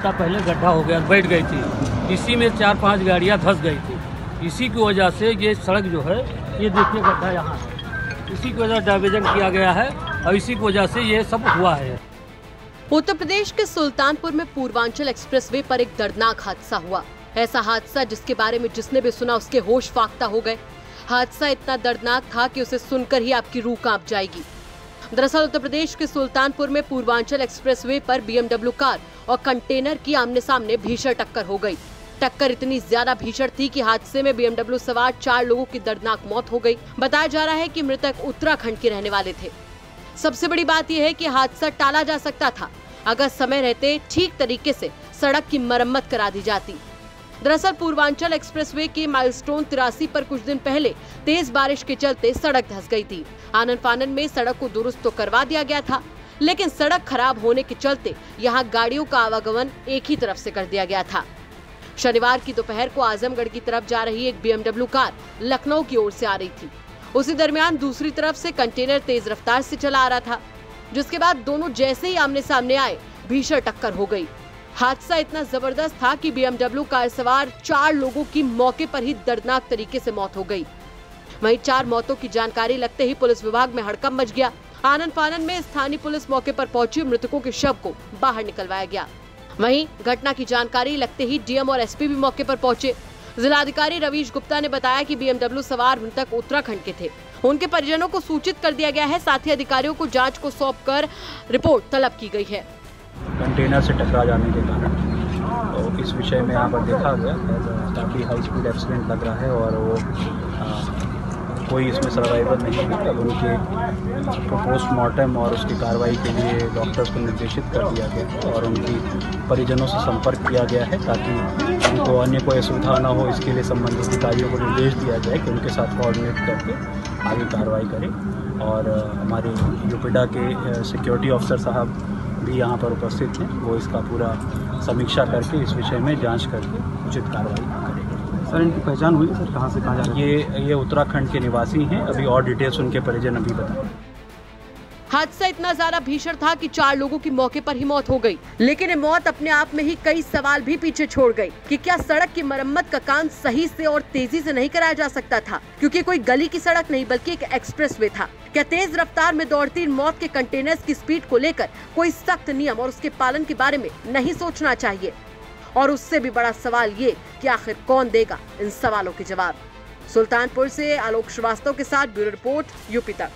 घंटा पहले गड्ढा हो गया, बैठ गई थी। इसी में 4-5 गाड़ियाँ धंस गई थी। इसी की वजह से ये सड़क जो है, ये देखिए गड्ढा यहाँ है, इसी की वजह डाइवर्जन किया गया है और इसी की वजह से ये सब हुआ है। उत्तर प्रदेश के सुल्तानपुर में पूर्वांचल एक्सप्रेसवे पर एक दर्दनाक हादसा हुआ। ऐसा हादसा जिसके बारे में जिसने भी सुना उसके होश फाख्ता हो गए। हादसा इतना दर्दनाक था कि उसे सुनकर ही आपकी रूह कांप जाएगी। दरअसल उत्तर प्रदेश के सुल्तानपुर में पूर्वांचल एक्सप्रेसवे पर BMW कार और कंटेनर की आमने सामने भीषण टक्कर हो गई। टक्कर इतनी ज्यादा भीषण थी कि हादसे में BMW सवार 4 लोगों की दर्दनाक मौत हो गई। बताया जा रहा है कि मृतक उत्तराखंड के रहने वाले थे। सबसे बड़ी बात यह है कि हादसा टाला जा सकता था अगर समय रहते ठीक तरीके से सड़क की मरम्मत करा दी जाती। दरअसल पूर्वांचल एक्सप्रेसवे के माइलस्टोन 83 पर कुछ दिन पहले तेज बारिश के चलते सड़क धंस गई थी। आनन फानन में सड़क को दुरुस्त तो करवा दिया गया था, लेकिन सड़क खराब होने के चलते यहां गाड़ियों का आवागमन एक ही तरफ से कर दिया गया था। शनिवार की दोपहर को आजमगढ़ की तरफ जा रही एक BMW कार लखनऊ की ओर से आ रही थी। उसी दरमियान दूसरी तरफ से कंटेनर तेज रफ्तार से चला आ रहा था, जिसके बाद दोनों जैसे ही आमने सामने आए भीषण टक्कर हो गई। हादसा इतना जबरदस्त था कि BMW कार सवार 4 लोगों की मौके पर ही दर्दनाक तरीके से मौत हो गई। वहीं 4 मौतों की जानकारी लगते ही पुलिस विभाग में हड़कंप मच गया। आनन फानन में स्थानीय पुलिस मौके पर पहुंची, मृतकों के शव को बाहर निकलवाया गया। वहीं घटना की जानकारी लगते ही DM और SP भी मौके पर पहुंचे। जिलाधिकारी रवीश गुप्ता ने बताया कि BMW सवार मृतक उत्तराखंड के थे। उनके परिजनों को सूचित कर दिया गया है, साथ ही अधिकारियों को जांच को सौंपकर रिपोर्ट तलब की गई है। कंटेनर से टकरा जाने के कारण तो इस विषय में यहाँ पर देखा गया काफ़ी हाई स्पीड एक्सीडेंट लग रहा है और वो कोई इसमें सर्वाइवर नहीं है। अब उनके पोस्टमार्टम और उसकी कार्रवाई के लिए डॉक्टर्स को निर्देशित कर दिया गया है और उनकी परिजनों से संपर्क किया गया है ताकि उनको अन्य कोई असुविधा न हो। इसके लिए संबंधित अधिकारियों को निर्देश दिया जाए कि उनके साथ कोऑर्डिनेट करके आगे कार्रवाई करें। और हमारे यूपीडा के सिक्योरिटी ऑफिसर साहब भी यहाँ पर उपस्थित हैं, वो इसका पूरा समीक्षा करके इस विषय में जांच करके उचित कार्रवाई करेंगे। सर इनकी पहचान हुई सर, कहाँ से कहाँ जा रहे हैं? ये उत्तराखंड के निवासी हैं। अभी और डिटेल्स उनके परिजन अभी बताएं। हादसा इतना ज्यादा भीषण था कि 4 लोगों की मौके पर ही मौत हो गई, लेकिन ये मौत अपने आप में ही कई सवाल भी पीछे छोड़ गई कि क्या सड़क की मरम्मत का काम सही से और तेजी से नहीं कराया जा सकता था, क्योंकि कोई गली की सड़क नहीं बल्कि एक एक्सप्रेसवे था। क्या तेज रफ्तार में दौड़ती इन मौत के कंटेनर्स की स्पीड को लेकर कोई सख्त नियम और उसके पालन के बारे में नहीं सोचना चाहिए? और उससे भी बड़ा सवाल ये कि आखिर कौन देगा इन सवालों के जवाब। सुल्तानपुर से आलोक श्रीवास्तव के साथ ब्यूरो रिपोर्ट, यूपी तक।